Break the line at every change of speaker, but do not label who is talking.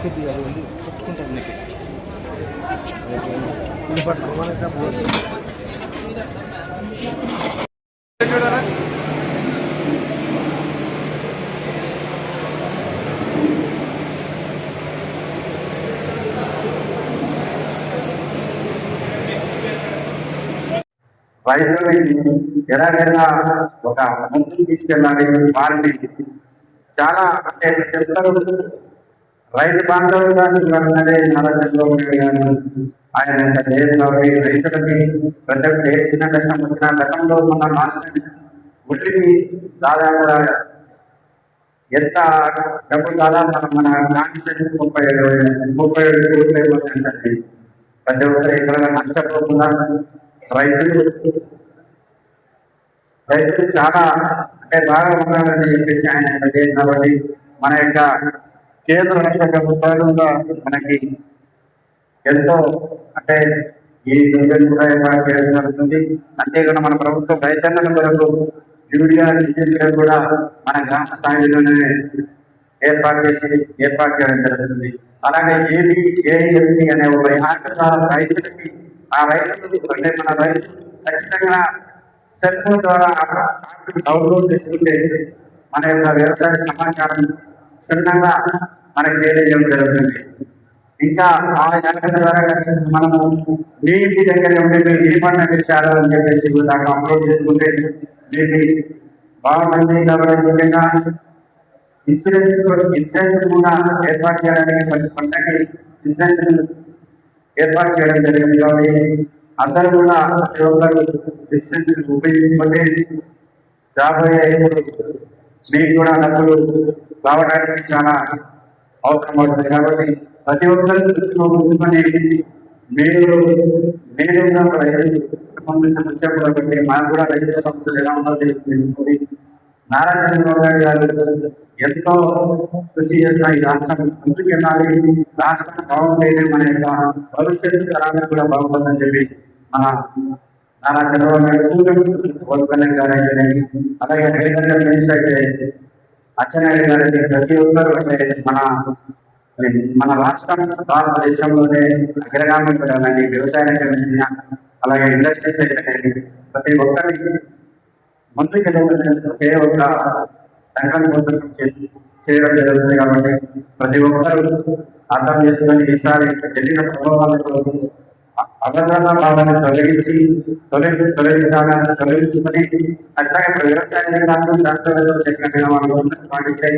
కొద్దిగా పట్టుకుంటాను ఇది పట్టుకోవాలంటే
రైతులని ఎలాగైనా ఒక ముందుకు తీసుకెళ్ళాలి. వారిని చాలా అంటే చెప్తారు రైతు బాంధవులుగా అన్నదే నారా చంద్రబాబు నాయుడు గారు. ఆయన దేశంలోకి రైతులకి ప్రతి ఒక్క ఏ చిన్న కష్టం వచ్చినా గతంలో మన రాష్ట్రం ఉట్టికి దాదాపుగా ఎంత డబ్బులు దాదాపు మన కాన్స్టిట్యూషన్ 37 కోట్లు. ప్రతి ఒక్కరు ఎక్కడ నష్టపోకుండా రైతులు చాలా అంటే బాగా ఉండాలని చెప్పేసి ఆయన చేసిన కాబట్టి మన యొక్క కేంద్ర రాష్ట్ర ప్రభుత్వాలు మనకి ఎంతో అంటే ఈ నిధులను కూడా ఏర్పాటు చేయడం జరుగుతుంది. అంతేకాకుండా మన ప్రభుత్వం రైతన్నల కొరకు యూరియా డీజిల్ కూడా మన గ్రామ స్థాయిలోనే ఏర్పాటు చేయడం జరుగుతుంది. అలాగే ఏఎంసీ అనే ఒక యాప్ ద్వారా రైతులకి ఆ రైతులు అంటే మన రైతులు ఖచ్చితంగా సెల్ ఫోన్ ద్వారా డౌన్లోడ్ చేసుకుంటే మన యొక్క వ్యవసాయ సమాచారం క్షుణ్ణంగా మనకు తెలియజేయడం జరుగుతుంది. ఇంకా ఆ యాప్ ద్వారా మనము మీ ఇంటి దగ్గర ఉండే మీరు ఏ పంట చేశారో అని చెప్పేసి దాంట్లో అప్లోడ్ చేసుకుంటే మీకు బాగుంటుంది. కాబట్టి ముఖ్యంగా ఇన్సూరెన్స్ కూడా ఏర్పాటు చేయడానికి ప్రతి పంటకి ఇన్సూరెన్స్ ఏర్పాటు చేయడం జరిగింది. కాబట్టి అందరూ కూడా ప్రతి ఒక్కరు ఇన్సూరెన్స్ ఉపయోగించుకుంటే రాబోయే మీకు కూడా డబ్బులు రావడానికి చాలా అవసరం అవుతుంది. కాబట్టి ప్రతి ఒక్కరు దృష్టిలో ఉంచుకొని మీరు వచ్చారు కాబట్టి మాకు కూడా రైతుల సమస్యలు ఎలా ఉందో తెలుస్తుంది. నారా చంద్రబాబు నాయుడు గారు ఎంతో కృషి చేసిన ఈ రాష్ట్రం ముందుకు వెళ్ళాలి, రాష్ట్రం బాగుంటేనే మన యొక్క భవిష్యత్తు తరాలకు కూడా బాగుంటుందని చెప్పి మన నారా చంద్రబాబు నాయుడు కళ్యాణ్ గారు అయితే అలాగే అగ్రికల్చర్ మినిస్టర్ అయితే అచ్చెన్నాయుడు గారు అయితే ప్రతి ఒక్కరు అంటే మన రాష్ట్రం భారతదేశంలోనే అగ్రగామి పెట్టాలని వ్యవసాయానికి అలాగే ఇండస్ట్రీస్ అయితే ప్రతి ఒక్కరికి ముందుకు ఒకే ఒక్క సంకల్పం చేయడం జరుగుతుంది. కాబట్టి ప్రతి ఒక్కరు అర్థం చేసుకొని ఈసారి జరిగిన ప్రభావాలకు అభద్రతా భావాన్ని తొలగించుకొని అట్లాగే వ్యవసాయ రంగంలో పాటిస్తే